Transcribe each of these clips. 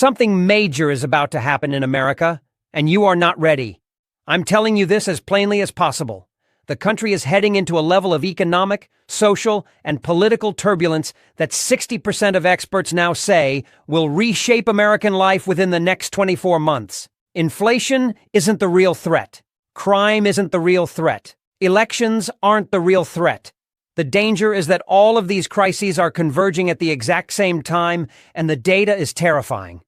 Something major is about to happen in America, and you are not ready. I'm telling you this as plainly as possible. The country is heading into a level of economic, social, and political turbulence that 60% of experts now say will reshape American life within the next 24 months. Inflation isn't the real threat. Crime isn't the real threat. Elections aren't the real threat. The danger is that all of these crises are converging at the exact same time, and the data is terrifying.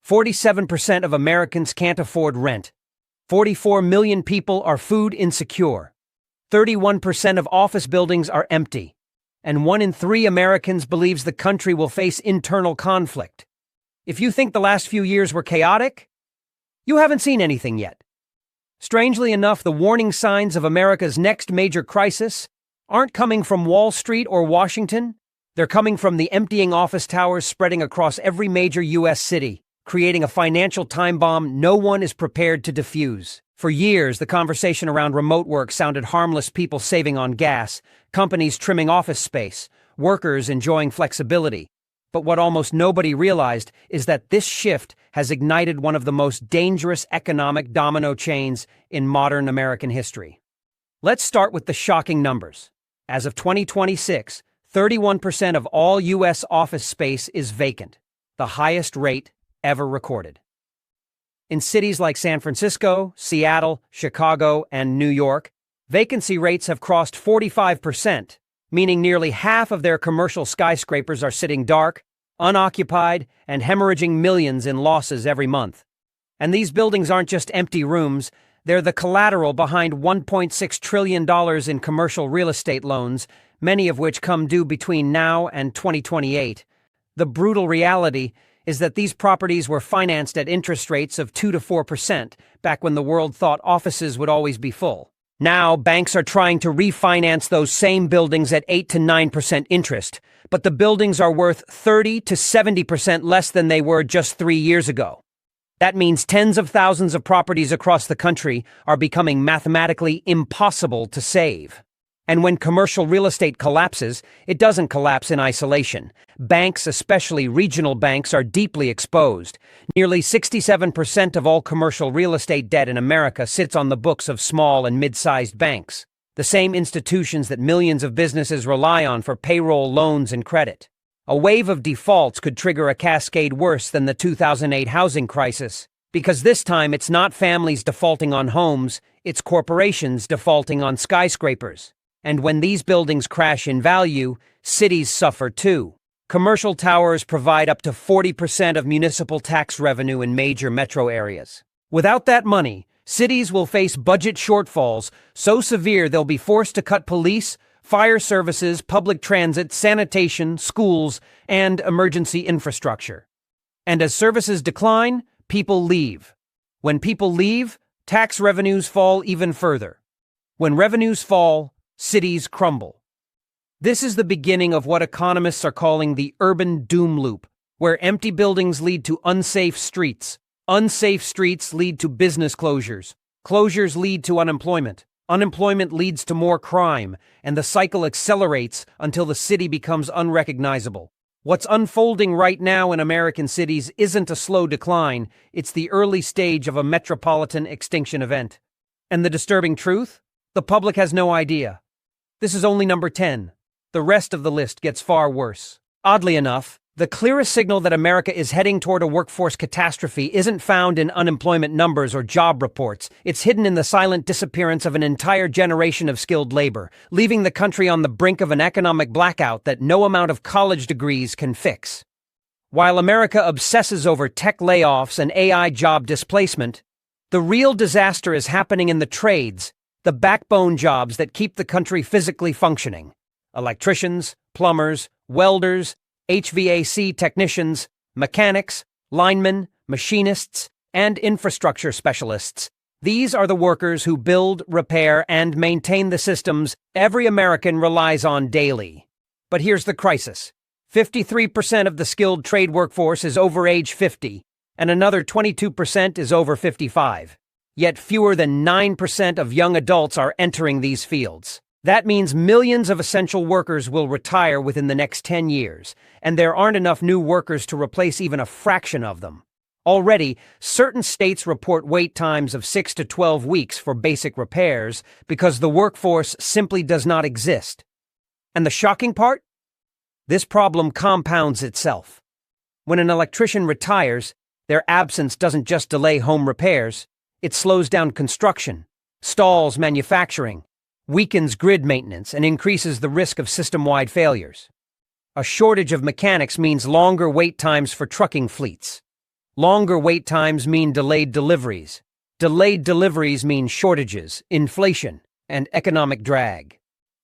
47% of Americans can't afford rent. 44 million people are food insecure. 31% of office buildings are empty. And 1 in 3 Americans believes the country will face internal conflict. If you think the last few years were chaotic, you haven't seen anything yet. Strangely enough, the warning signs of America's next major crisis aren't coming from Wall Street or Washington. They're coming from the emptying office towers spreading across every major U.S. city, creating a financial time bomb no one is prepared to defuse. For years, the conversation around remote work sounded harmless: people saving on gas, companies trimming office space, workers enjoying flexibility. But what almost nobody realized is that this shift has ignited one of the most dangerous economic domino chains in modern American history. Let's start with the shocking numbers. As of 2026, 31% of all U.S. office space is vacant, the highest rate ever recorded. In cities like San Francisco, Seattle, Chicago, and New York, vacancy rates have crossed 45%, meaning nearly half of their commercial skyscrapers are sitting dark, unoccupied, and hemorrhaging millions in losses every month. And these buildings aren't just empty rooms, they're the collateral behind $1.6 trillion in commercial real estate loans, many of which come due between now and 2028. The brutal reality is that these properties were financed at interest rates of 2 to 4% back when the world thought offices would always be full. Now, banks are trying to refinance those same buildings at 8 to 9% interest, but the buildings are worth 30 to 70% less than they were just 3 years ago. That means tens of thousands of properties across the country are becoming mathematically impossible to save. And when commercial real estate collapses, it doesn't collapse in isolation. Banks, especially regional banks, are deeply exposed. Nearly 67% of all commercial real estate debt in America sits on the books of small and mid-sized banks, the same institutions that millions of businesses rely on for payroll, loans, and credit. A wave of defaults could trigger a cascade worse than the 2008 housing crisis, because this time it's not families defaulting on homes, it's corporations defaulting on skyscrapers. And when these buildings crash in value, cities suffer too. Commercial towers provide up to 40% of municipal tax revenue in major metro areas. Without that money, cities will face budget shortfalls so severe they'll be forced to cut police, fire services, public transit, sanitation, schools, and emergency infrastructure. And as services decline, people leave. When people leave, tax revenues fall even further. When revenues fall, cities crumble. This is the beginning of what economists are calling the urban doom loop, where empty buildings lead to unsafe streets. Unsafe streets lead to business closures. Closures lead to unemployment. Unemployment leads to more crime, and the cycle accelerates until the city becomes unrecognizable. What's unfolding right now in American cities isn't a slow decline, it's the early stage of a metropolitan extinction event. And the disturbing truth? The public has no idea. This is only number 10. The rest of the list gets far worse. Oddly enough, the clearest signal that America is heading toward a workforce catastrophe isn't found in unemployment numbers or job reports. It's hidden in the silent disappearance of an entire generation of skilled labor, leaving the country on the brink of an economic blackout that no amount of college degrees can fix. While America obsesses over tech layoffs and AI job displacement, the real disaster is happening in the trades, the backbone jobs that keep the country physically functioning. Electricians, plumbers, welders, HVAC technicians, mechanics, linemen, machinists, and infrastructure specialists. These are the workers who build, repair, and maintain the systems every American relies on daily. But here's the crisis. 53% of the skilled trade workforce is over age 50, and another 22% is over 55. Yet fewer than 9% of young adults are entering these fields. That means millions of essential workers will retire within the next 10 years, and there aren't enough new workers to replace even a fraction of them. Already, certain states report wait times of 6 to 12 weeks for basic repairs because the workforce simply does not exist. And the shocking part? This problem compounds itself. When an electrician retires, their absence doesn't just delay home repairs, it slows down construction, stalls manufacturing, weakens grid maintenance, and increases the risk of system-wide failures. A shortage of mechanics means longer wait times for trucking fleets. Longer wait times mean delayed deliveries. Delayed deliveries mean shortages, inflation, and economic drag.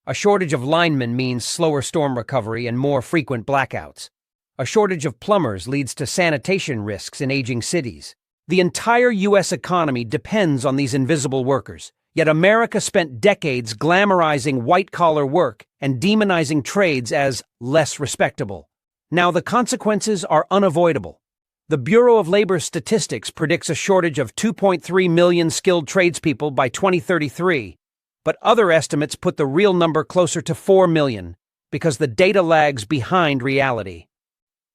A shortage of linemen means slower storm recovery and more frequent blackouts. A shortage of plumbers leads to sanitation risks in aging cities. The entire U.S. economy depends on these invisible workers, yet America spent decades glamorizing white-collar work and demonizing trades as less respectable. Now the consequences are unavoidable. The Bureau of Labor Statistics predicts a shortage of 2.3 million skilled tradespeople by 2033, but other estimates put the real number closer to 4 million because the data lags behind reality.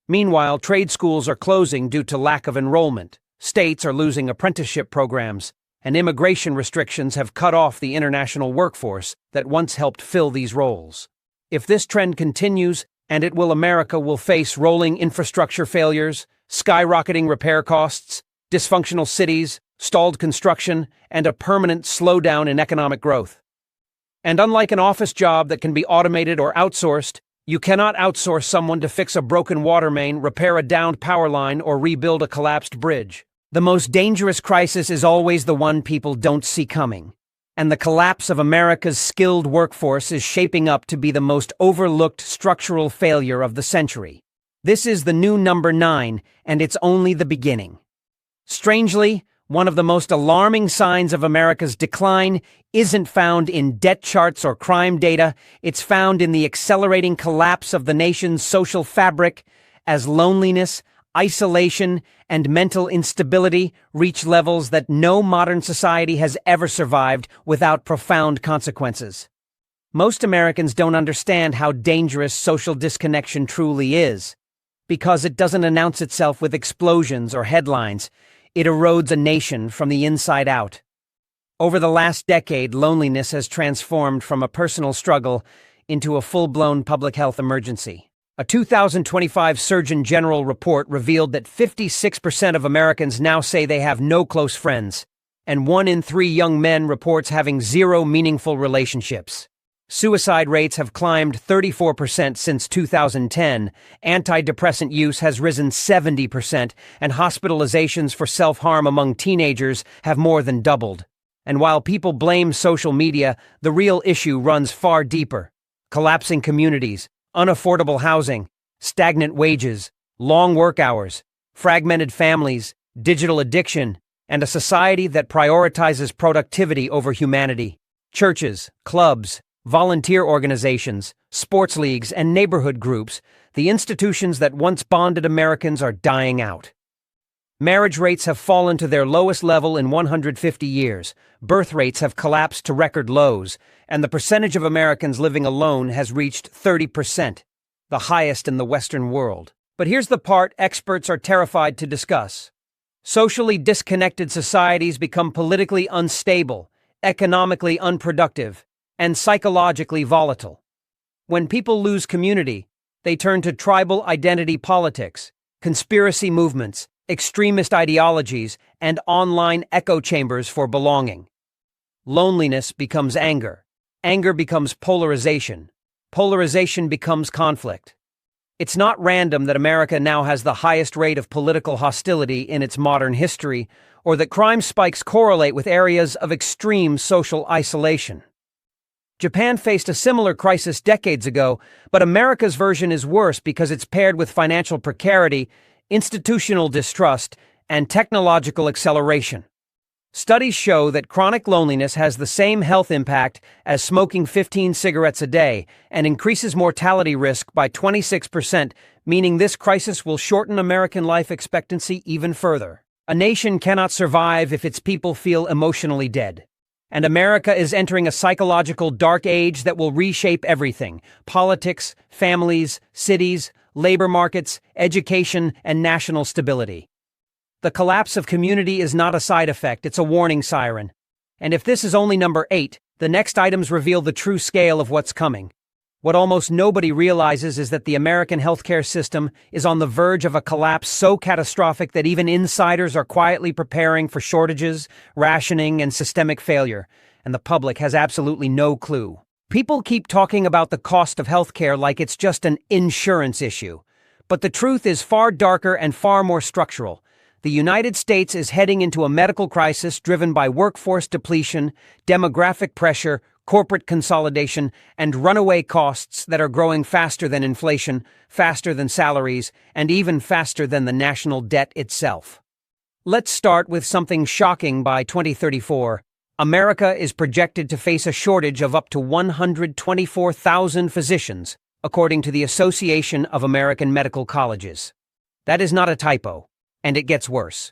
Meanwhile, trade schools are closing due to lack of enrollment, states are losing apprenticeship programs, and immigration restrictions have cut off the international workforce that once helped fill these roles. If this trend continues, and it will, America will face rolling infrastructure failures, skyrocketing repair costs, dysfunctional cities, stalled construction, and a permanent slowdown in economic growth. And unlike an office job that can be automated or outsourced, you cannot outsource someone to fix a broken water main, repair a downed power line, or rebuild a collapsed bridge. The most dangerous crisis is always the one people don't see coming. And the collapse of America's skilled workforce is shaping up to be the most overlooked structural failure of the century. This is the new number 9, and it's only the beginning. Strangely, one of the most alarming signs of America's decline isn't found in debt charts or crime data, it's found in the accelerating collapse of the nation's social fabric as loneliness, isolation, and mental instability reach levels that no modern society has ever survived without profound consequences. Most Americans don't understand how dangerous social disconnection truly is, because it doesn't announce itself with explosions or headlines. It erodes a nation from the inside out. Over the last decade, loneliness has transformed from a personal struggle into a full-blown public health emergency. A 2025 Surgeon General report revealed that 56% of Americans now say they have no close friends, and 1 in 3 young men reports having 0 meaningful relationships. Suicide rates have climbed 34% since 2010, antidepressant use has risen 70%, and hospitalizations for self-harm among teenagers have more than doubled. And while people blame social media, the real issue runs far deeper. Collapsing communities, unaffordable housing, stagnant wages, long work hours, fragmented families, digital addiction, and a society that prioritizes productivity over humanity. Churches, clubs, volunteer organizations, sports leagues, and neighborhood groups, the institutions that once bonded Americans, are dying out. Marriage rates have fallen to their lowest level in 150 years, birth rates have collapsed to record lows, and the percentage of Americans living alone has reached 30%, the highest in the Western world. But here's the part experts are terrified to discuss. Socially disconnected societies become politically unstable, economically unproductive, and psychologically volatile. When people lose community, they turn to tribal identity politics, conspiracy movements, extremist ideologies, and online echo chambers for belonging. Loneliness becomes anger. Anger becomes polarization. Polarization becomes conflict. It's not random that America now has the highest rate of political hostility in its modern history, or that crime spikes correlate with areas of extreme social isolation. Japan faced a similar crisis decades ago, but America's version is worse because it's paired with financial precarity, institutional distrust, and technological acceleration. Studies show that chronic loneliness has the same health impact as smoking 15 cigarettes a day and increases mortality risk by 26%, meaning this crisis will shorten American life expectancy even further. A nation cannot survive if its people feel emotionally dead. And America is entering a psychological dark age that will reshape everything: politics, families, cities, labor markets, education, and national stability. The collapse of community is not a side effect, it's a warning siren. And if this is only number 8, the next items reveal the true scale of what's coming. What almost nobody realizes is that the American healthcare system is on the verge of a collapse so catastrophic that even insiders are quietly preparing for shortages, rationing, and systemic failure, and the public has absolutely no clue. People keep talking about the cost of healthcare like it's just an insurance issue. But the truth is far darker and far more structural. The United States is heading into a medical crisis driven by workforce depletion, demographic pressure, corporate consolidation, and runaway costs that are growing faster than inflation, faster than salaries, and even faster than the national debt itself. Let's start with something shocking. By 2034. America is projected to face a shortage of up to 124,000 physicians, according to the Association of American Medical Colleges. That is not a typo, and it gets worse.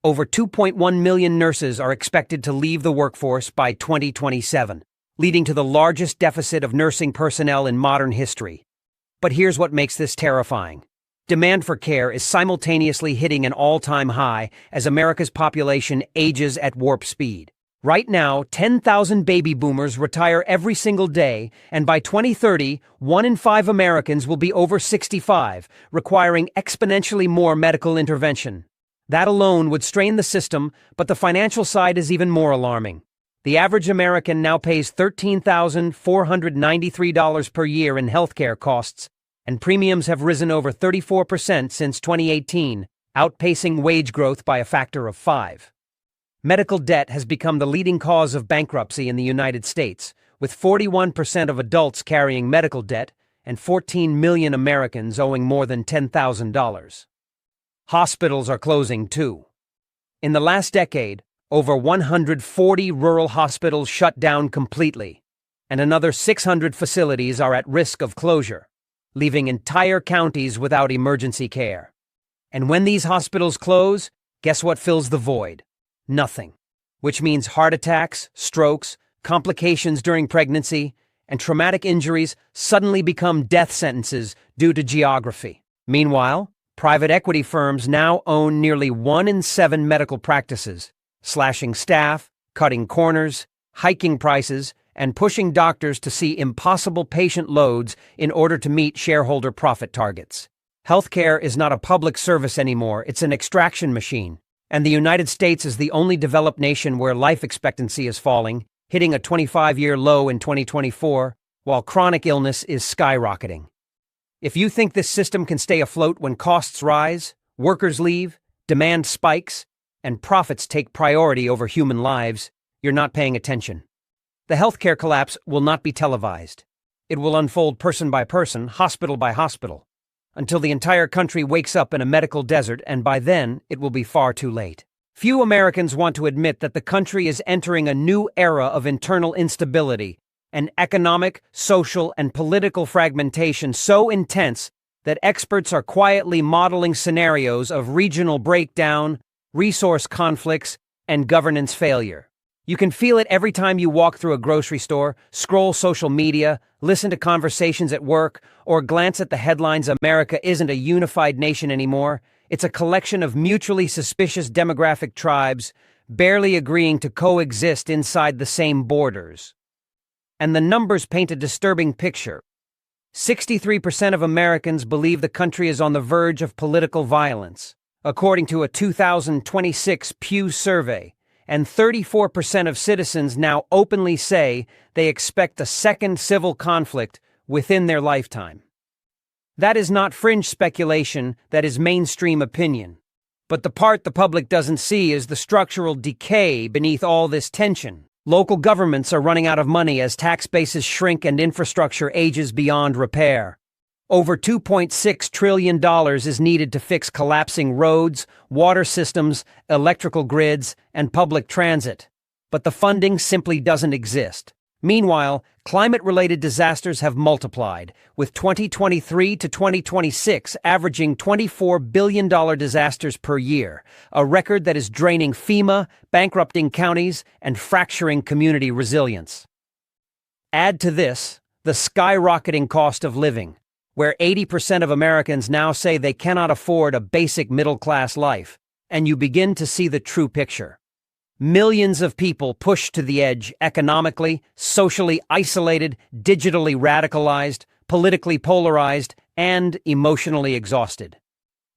Over 2.1 million nurses are expected to leave the workforce by 2027, leading to the largest deficit of nursing personnel in modern history. But here's what makes this terrifying. Demand for care is simultaneously hitting an all-time high as America's population ages at warp speed. Right now, 10,000 baby boomers retire every single day, and by 2030, 1 in 5 Americans will be over 65, requiring exponentially more medical intervention. That alone would strain the system, but the financial side is even more alarming. The average American now pays $13,493 per year in healthcare costs, and premiums have risen over 34% since 2018, outpacing wage growth by a factor of 5. Medical debt has become the leading cause of bankruptcy in the United States, with 41% of adults carrying medical debt and 14 million Americans owing more than $10,000. Hospitals are closing too. In the last decade, over 140 rural hospitals shut down completely, and another 600 facilities are at risk of closure, leaving entire counties without emergency care. And when these hospitals close, guess what fills the void? Nothing. Which means heart attacks, strokes, complications during pregnancy, and traumatic injuries suddenly become death sentences due to geography. Meanwhile, private equity firms now own nearly 1 in 7 medical practices, slashing staff, cutting corners, hiking prices, and pushing doctors to see impossible patient loads in order to meet shareholder profit targets. Healthcare is not a public service anymore, it's an extraction machine. And the United States is the only developed nation where life expectancy is falling, hitting a 25-year low in 2024, while chronic illness is skyrocketing. If you think this system can stay afloat when costs rise, workers leave, demand spikes, and profits take priority over human lives, you're not paying attention. The healthcare collapse will not be televised. It will unfold person by person, hospital by hospital, until the entire country wakes up in a medical desert, and by then, it will be far too late. Few Americans want to admit that the country is entering a new era of internal instability, an economic, social, and political fragmentation so intense that experts are quietly modeling scenarios of regional breakdown, resource conflicts, and governance failure. You can feel it every time you walk through a grocery store, scroll social media, listen to conversations at work, or glance at the headlines. America isn't a unified nation anymore. It's a collection of mutually suspicious demographic tribes, barely agreeing to coexist inside the same borders. And the numbers paint a disturbing picture. 63% of Americans believe the country is on the verge of political violence, according to a 2026 Pew survey. And 34% of citizens now openly say they expect a second civil conflict within their lifetime. That is not fringe speculation, that is mainstream opinion. But the part the public doesn't see is the structural decay beneath all this tension. Local governments are running out of money as tax bases shrink and infrastructure ages beyond repair. Over $2.6 trillion is needed to fix collapsing roads, water systems, electrical grids, and public transit. But the funding simply doesn't exist. Meanwhile, climate-related disasters have multiplied, with 2023 to 2026 averaging $24 billion disasters per year, a record that is draining FEMA, bankrupting counties, and fracturing community resilience. Add to this the skyrocketing cost of living, where 80% of Americans now say they cannot afford a basic middle-class life, and you begin to see the true picture. Millions of people pushed to the edge economically, socially isolated, digitally radicalized, politically polarized, and emotionally exhausted.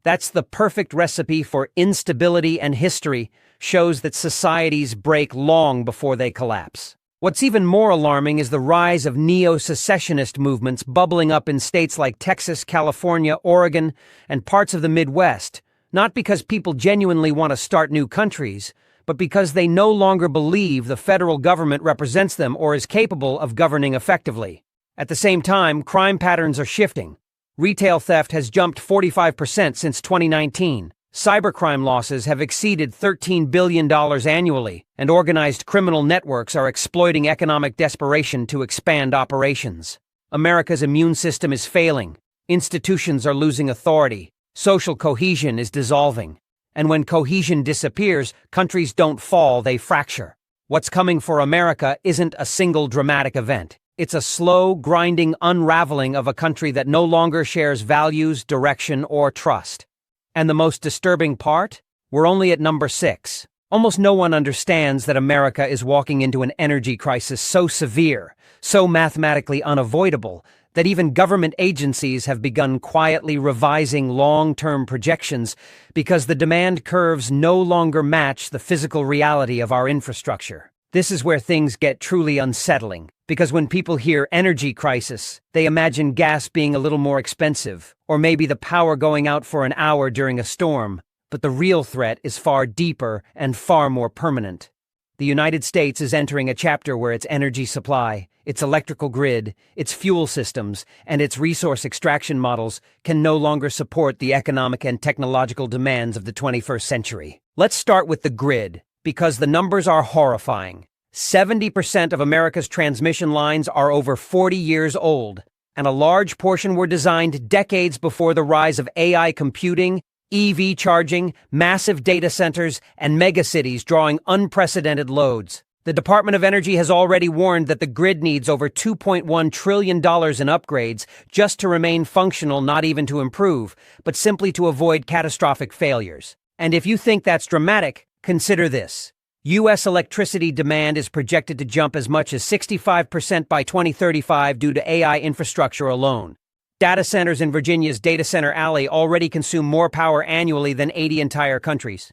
That's the perfect recipe for instability, and history shows that societies break long before they collapse. What's even more alarming is the rise of neo-secessionist movements bubbling up in states like Texas, California, Oregon, and parts of the Midwest, not because people genuinely want to start new countries, but because they no longer believe the federal government represents them or is capable of governing effectively. At the same time, crime patterns are shifting. Retail theft has jumped 45% since 2019. Cybercrime losses have exceeded $13 billion annually, and organized criminal networks are exploiting economic desperation to expand operations. America's immune system is failing. Institutions are losing authority. Social cohesion is dissolving. And when cohesion disappears, countries don't fall, they fracture. What's coming for America isn't a single dramatic event. It's a slow, grinding unraveling of a country that no longer shares values, direction, or trust. And the most disturbing part? We're only at number 6. Almost no one understands that America is walking into an energy crisis so severe, so mathematically unavoidable, that even government agencies have begun quietly revising long-term projections because the demand curves no longer match the physical reality of our infrastructure. This is where things get truly unsettling, because when people hear energy crisis, they imagine gas being a little more expensive, or maybe the power going out for an hour during a storm. But the real threat is far deeper and far more permanent. The United States is entering a chapter where its energy supply, its electrical grid, its fuel systems, and its resource extraction models can no longer support the economic and technological demands of the 21st century. Let's start with the grid, because the numbers are horrifying. 70% of America's transmission lines are over 40 years old, and a large portion were designed decades before the rise of AI computing, EV charging, massive data centers, and megacities drawing unprecedented loads. The Department of Energy has already warned that the grid needs over $2.1 trillion in upgrades just to remain functional, not even to improve, but simply to avoid catastrophic failures. And if you think that's dramatic, consider this. U.S. electricity demand is projected to jump as much as 65% by 2035 due to AI infrastructure alone. Data centers in Virginia's Data Center Alley already consume more power annually than 80 entire countries.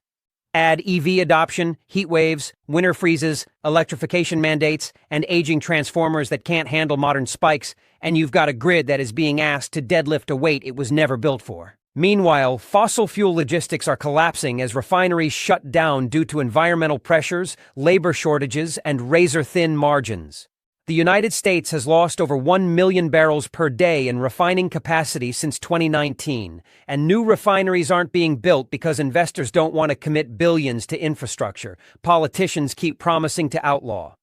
Add EV adoption, heat waves, winter freezes, electrification mandates, and aging transformers that can't handle modern spikes, and you've got a grid that is being asked to deadlift a weight it was never built for. Meanwhile, fossil fuel logistics are collapsing as refineries shut down due to environmental pressures, labor shortages, and razor-thin margins. The United States has lost over 1 million barrels per day in refining capacity since 2019, and new refineries aren't being built because investors don't want to commit billions to infrastructure politicians keep promising to outlaw.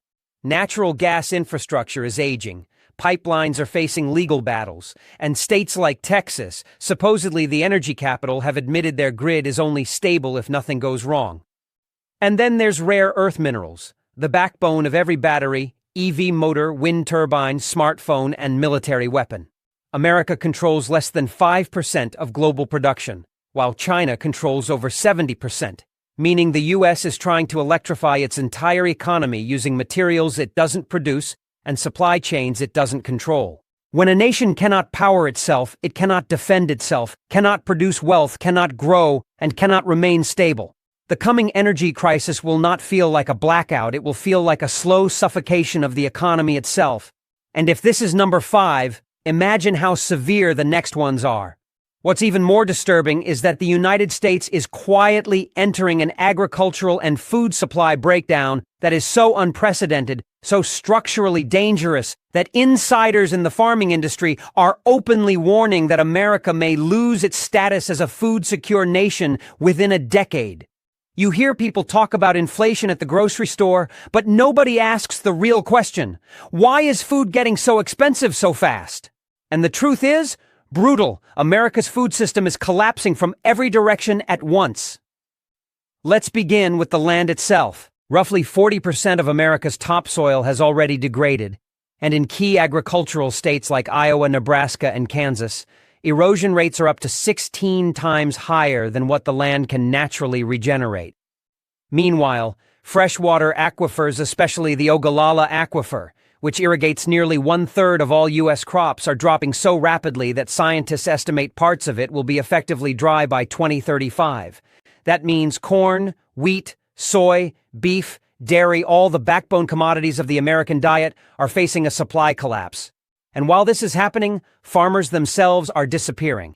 Natural gas infrastructure is aging. Pipelines are facing legal battles, and states like Texas, supposedly the energy capital, have admitted their grid is only stable if nothing goes wrong. And then there's rare earth minerals, the backbone of every battery, EV motor, wind turbine, smartphone, and military weapon. America controls less than 5% of global production, while China controls over 70%, meaning the U.S. is trying to electrify its entire economy using materials it doesn't produce and supply chains it doesn't control. When a nation cannot power itself, it cannot defend itself, cannot produce wealth, cannot grow, and cannot remain stable. The coming energy crisis will not feel like a blackout, it will feel like a slow suffocation of the economy itself. And if this is number 5, imagine how severe the next ones are. What's even more disturbing is that the United States is quietly entering an agricultural and food supply breakdown that is so unprecedented, so structurally dangerous, that insiders in the farming industry are openly warning that America may lose its status as a food-secure nation within a decade. You hear people talk about inflation at the grocery store, but nobody asks the real question. Why is food getting so expensive so fast? And the truth is, brutal. America's food system is collapsing from every direction at once. Let's begin with the land itself. Roughly 40% of America's topsoil has already degraded, and in key agricultural states like Iowa, Nebraska, and Kansas, erosion rates are up to 16 times higher than what the land can naturally regenerate. Meanwhile, freshwater aquifers, especially the Ogallala Aquifer, which irrigates nearly 1/3 of all U.S. crops, are dropping so rapidly that scientists estimate parts of it will be effectively dry by 2035. That means corn, wheat, soy, beef, dairy, all the backbone commodities of the American diet, are facing a supply collapse. And while this is happening, farmers themselves are disappearing.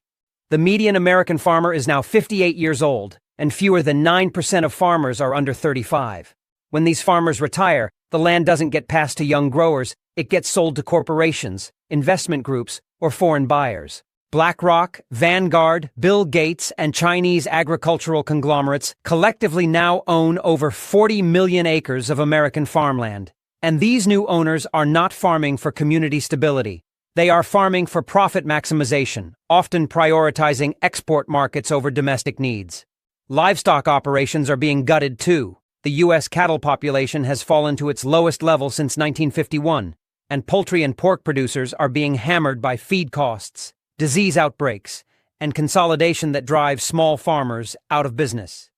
The median American farmer is now 58 years old, and fewer than 9% of farmers are under 35. When these farmers retire, the land doesn't get passed to young growers, it gets sold to corporations, investment groups, or foreign buyers. BlackRock, Vanguard, Bill Gates, and Chinese agricultural conglomerates collectively now own over 40 million acres of American farmland. And these new owners are not farming for community stability. They are farming for profit maximization, often prioritizing export markets over domestic needs. Livestock operations are being gutted too. The U.S. cattle population has fallen to its lowest level since 1951, and poultry and pork producers are being hammered by feed costs, disease outbreaks, and consolidation that drives small farmers out of business.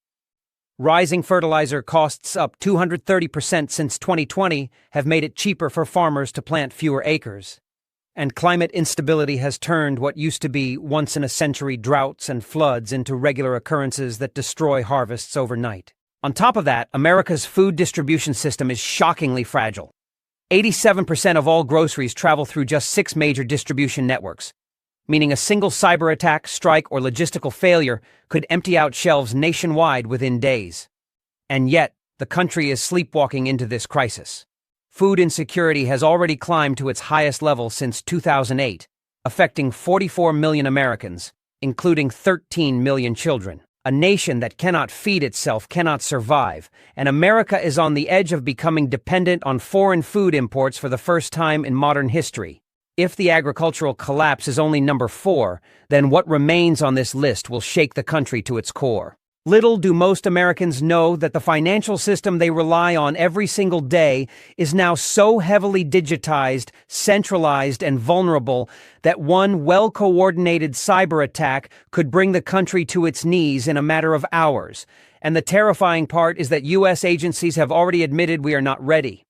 Rising fertilizer costs, up 230% since 2020, have made it cheaper for farmers to plant fewer acres. And climate instability has turned what used to be once-in-a-century droughts and floods into regular occurrences that destroy harvests overnight. On top of that, America's food distribution system is shockingly fragile. 87% of all groceries travel through just 6 major distribution networks, meaning a single cyber attack, strike, or logistical failure could empty out shelves nationwide within days. And yet, the country is sleepwalking into this crisis. Food insecurity has already climbed to its highest level since 2008, affecting 44 million Americans, including 13 million children. A nation that cannot feed itself cannot survive, and America is on the edge of becoming dependent on foreign food imports for the first time in modern history. If the agricultural collapse is only number 4, then what remains on this list will shake the country to its core. Little do most Americans know that the financial system they rely on every single day is now so heavily digitized, centralized, and vulnerable that one well-coordinated cyber attack could bring the country to its knees in a matter of hours. And the terrifying part is that U.S. agencies have already admitted we are not ready.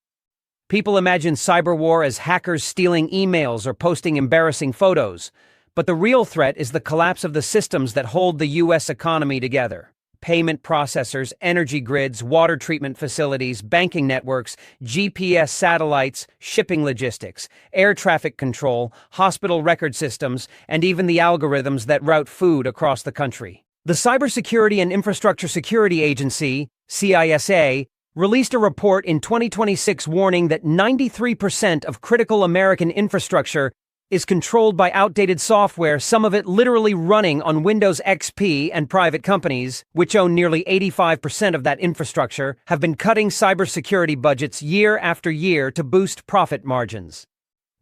People imagine cyber war as hackers stealing emails or posting embarrassing photos, but the real threat is the collapse of the systems that hold the U.S. economy together. Payment processors, energy grids, water treatment facilities, banking networks, GPS satellites, shipping logistics, air traffic control, hospital record systems, and even the algorithms that route food across the country. The Cybersecurity and Infrastructure Security Agency, CISA, released a report in 2026 warning that 93% of critical American infrastructure is controlled by outdated software, some of it literally running on Windows XP, and private companies, which own nearly 85% of that infrastructure, have been cutting cybersecurity budgets year after year to boost profit margins.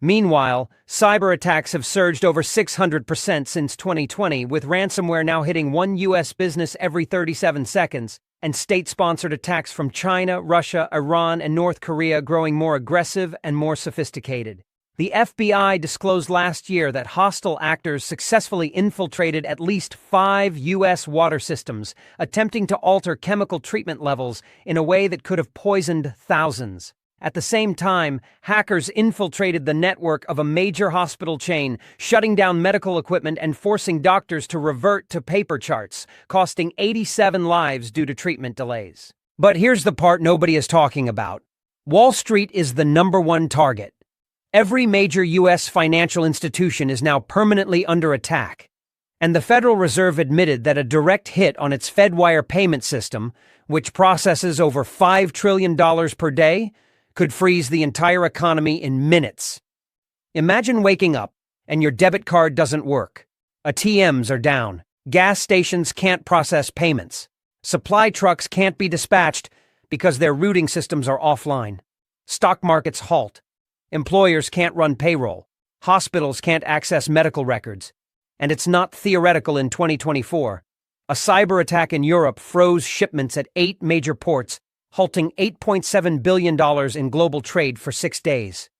Meanwhile, cyber attacks have surged over 600% since 2020, with ransomware now hitting one U.S. business every 37 seconds, and state-sponsored attacks from China, Russia, Iran, and North Korea growing more aggressive and more sophisticated. The FBI disclosed last year that hostile actors successfully infiltrated at least 5 U.S. water systems, attempting to alter chemical treatment levels in a way that could have poisoned thousands. At the same time, hackers infiltrated the network of a major hospital chain, shutting down medical equipment and forcing doctors to revert to paper charts, costing 87 lives due to treatment delays. But here's the part nobody is talking about. Wall Street is the #1 target. Every major U.S. financial institution is now permanently under attack, and the Federal Reserve admitted that a direct hit on its Fedwire payment system, which processes over $5 trillion per day, could freeze the entire economy in minutes. Imagine waking up and your debit card doesn't work. ATMs are down. Gas stations can't process payments. Supply trucks can't be dispatched because their routing systems are offline. Stock markets halt. Employers can't run payroll. Hospitals can't access medical records. And it's not theoretical in 2024. A cyber attack in Europe froze shipments at 8 major ports, halting $8.7 billion in global trade for 6 days.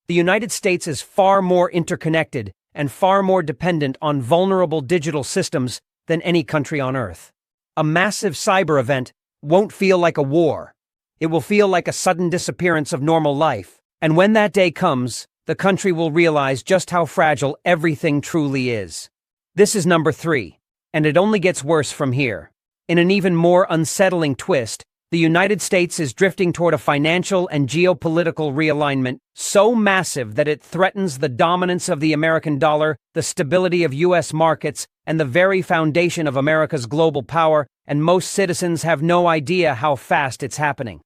The United States is far more interconnected and far more dependent on vulnerable digital systems than any country on Earth. A massive cyber event won't feel like a war. It will feel like a sudden disappearance of normal life. And when that day comes, the country will realize just how fragile everything truly is. This is number 3, and it only gets worse from here. In an even more unsettling twist, the United States is drifting toward a financial and geopolitical realignment so massive that it threatens the dominance of the American dollar, the stability of U.S. markets, and the very foundation of America's global power, and most citizens have no idea how fast it's happening.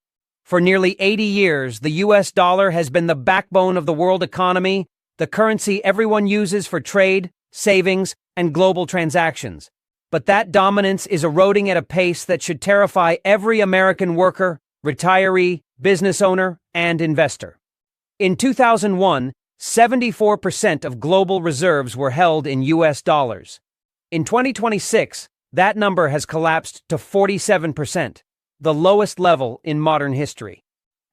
For nearly 80 years, the U.S. dollar has been the backbone of the world economy, the currency everyone uses for trade, savings, and global transactions. But that dominance is eroding at a pace that should terrify every American worker, retiree, business owner, and investor. In 2001, 74% of global reserves were held in U.S. dollars. In 2026, that number has collapsed to 47%, the lowest level in modern history.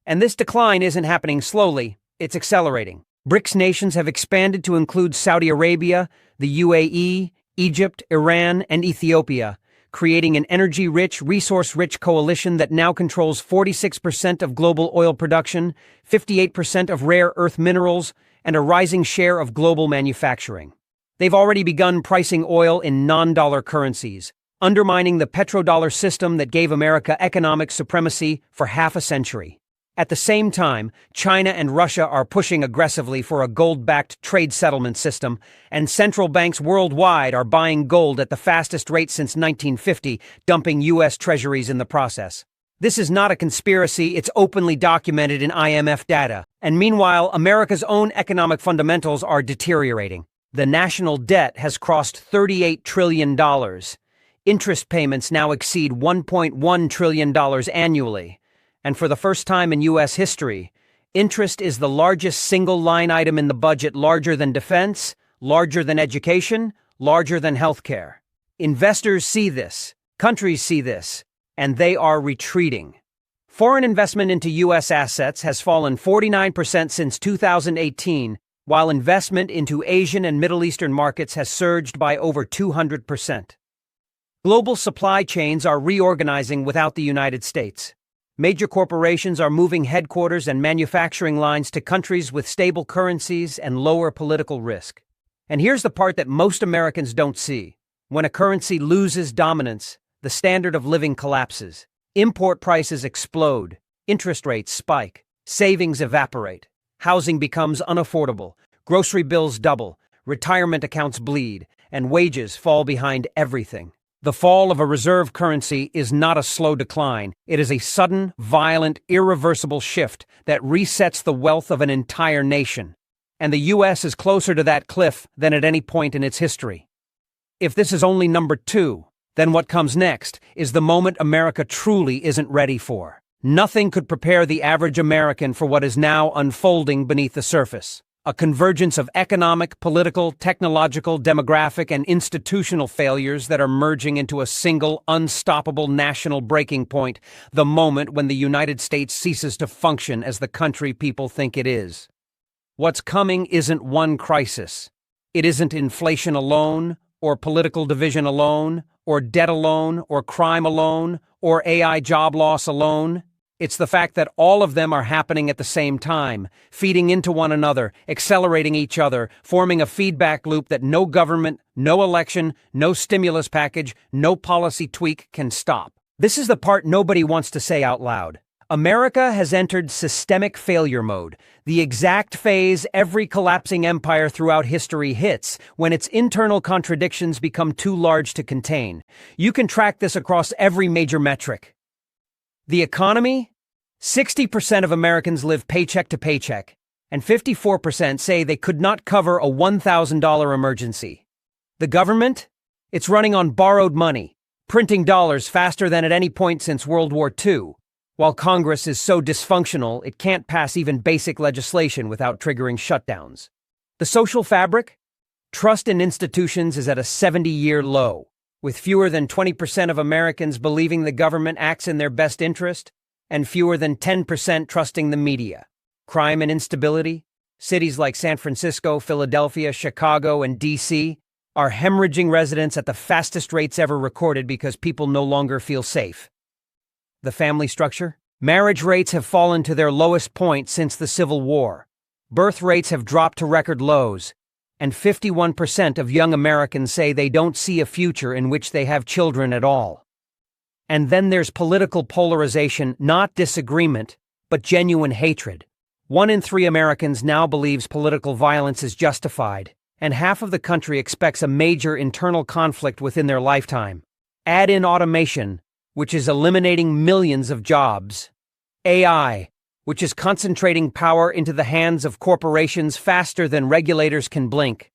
And this decline isn't happening slowly, it's accelerating. BRICS nations have expanded to include Saudi Arabia, the UAE, Egypt, Iran, and Ethiopia, creating an energy-rich, resource-rich coalition that now controls 46% of global oil production, 58% of rare earth minerals, and a rising share of global manufacturing. They've already begun pricing oil in non-dollar currencies, undermining the petrodollar system that gave America economic supremacy for half a century. At the same time, China and Russia are pushing aggressively for a gold-backed trade settlement system, and central banks worldwide are buying gold at the fastest rate since 1950, dumping U.S. treasuries in the process. This is not a conspiracy, it's openly documented in IMF data. And meanwhile, America's own economic fundamentals are deteriorating. The national debt has crossed $38 trillion. Interest payments now exceed $1.1 trillion annually. And for the first time in U.S. history, interest is the largest single line item in the budget, larger than defense, larger than education, larger than healthcare. Investors see this, countries see this, and they are retreating. Foreign investment into U.S. assets has fallen 49% since 2018, while investment into Asian and Middle Eastern markets has surged by over 200%. Global supply chains are reorganizing without the United States. Major corporations are moving headquarters and manufacturing lines to countries with stable currencies and lower political risk. And here's the part that most Americans don't see. When a currency loses dominance, the standard of living collapses. Import prices explode, interest rates spike, savings evaporate, housing becomes unaffordable, grocery bills double, retirement accounts bleed, and wages fall behind everything. The fall of a reserve currency is not a slow decline. It is a sudden, violent, irreversible shift that resets the wealth of an entire nation. And the U.S. is closer to that cliff than at any point in its history. If this is only number 2, then what comes next is the moment America truly isn't ready for. Nothing could prepare the average American for what is now unfolding beneath the surface. A convergence of economic, political, technological, demographic, and institutional failures that are merging into a single, unstoppable national breaking point, the moment when the United States ceases to function as the country people think it is. What's coming isn't one crisis. It isn't inflation alone, or political division alone, or debt alone, or crime alone, or AI job loss alone. It's the fact that all of them are happening at the same time, feeding into one another, accelerating each other, forming a feedback loop that no government, no election, no stimulus package, no policy tweak can stop. This is the part nobody wants to say out loud. America has entered systemic failure mode, the exact phase every collapsing empire throughout history hits when its internal contradictions become too large to contain. You can track this across every major metric. The economy? 60% of Americans live paycheck to paycheck, and 54% say they could not cover a $1,000 emergency. The government? It's running on borrowed money, printing dollars faster than at any point since World War II, while Congress is so dysfunctional it can't pass even basic legislation without triggering shutdowns. The social fabric? Trust in institutions is at a 70-year low, with fewer than 20% of Americans believing the government acts in their best interest, and fewer than 10% trusting the media. Crime and instability? Cities like San Francisco, Philadelphia, Chicago, and D.C. are hemorrhaging residents at the fastest rates ever recorded because people no longer feel safe. The family structure? Marriage rates have fallen to their lowest point since the Civil War. Birth rates have dropped to record lows, and 51% of young Americans say they don't see a future in which they have children at all. And then there's political polarization, not disagreement, but genuine hatred. 1 in 3 Americans now believes political violence is justified, and half of the country expects a major internal conflict within their lifetime. Add in automation, which is eliminating millions of jobs. AI, which is concentrating power into the hands of corporations faster than regulators can blink.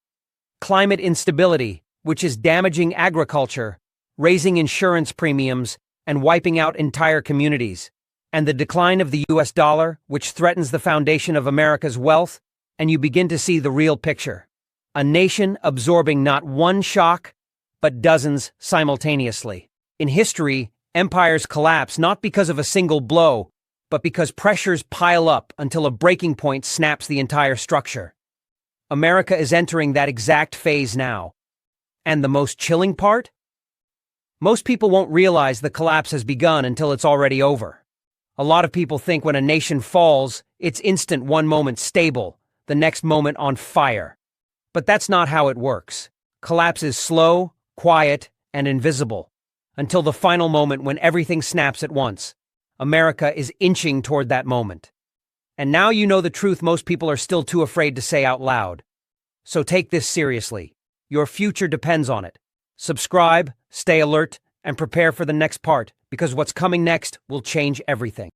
Climate instability, which is damaging agriculture, raising insurance premiums, and wiping out entire communities. And the decline of the US dollar, which threatens the foundation of America's wealth, and you begin to see the real picture. A nation absorbing not one shock, but dozens simultaneously. In history, empires collapse not because of a single blow, but because pressures pile up until a breaking point snaps the entire structure. America is entering that exact phase now. And the most chilling part? Most people won't realize the collapse has begun until it's already over. A lot of people think when a nation falls, it's instant, one moment stable, the next moment on fire. But that's not how it works. Collapse is slow, quiet, and invisible, until the final moment when everything snaps at once. America is inching toward that moment. And now you know the truth most people are still too afraid to say out loud. So take this seriously. Your future depends on it. Subscribe, stay alert, and prepare for the next part, because what's coming next will change everything.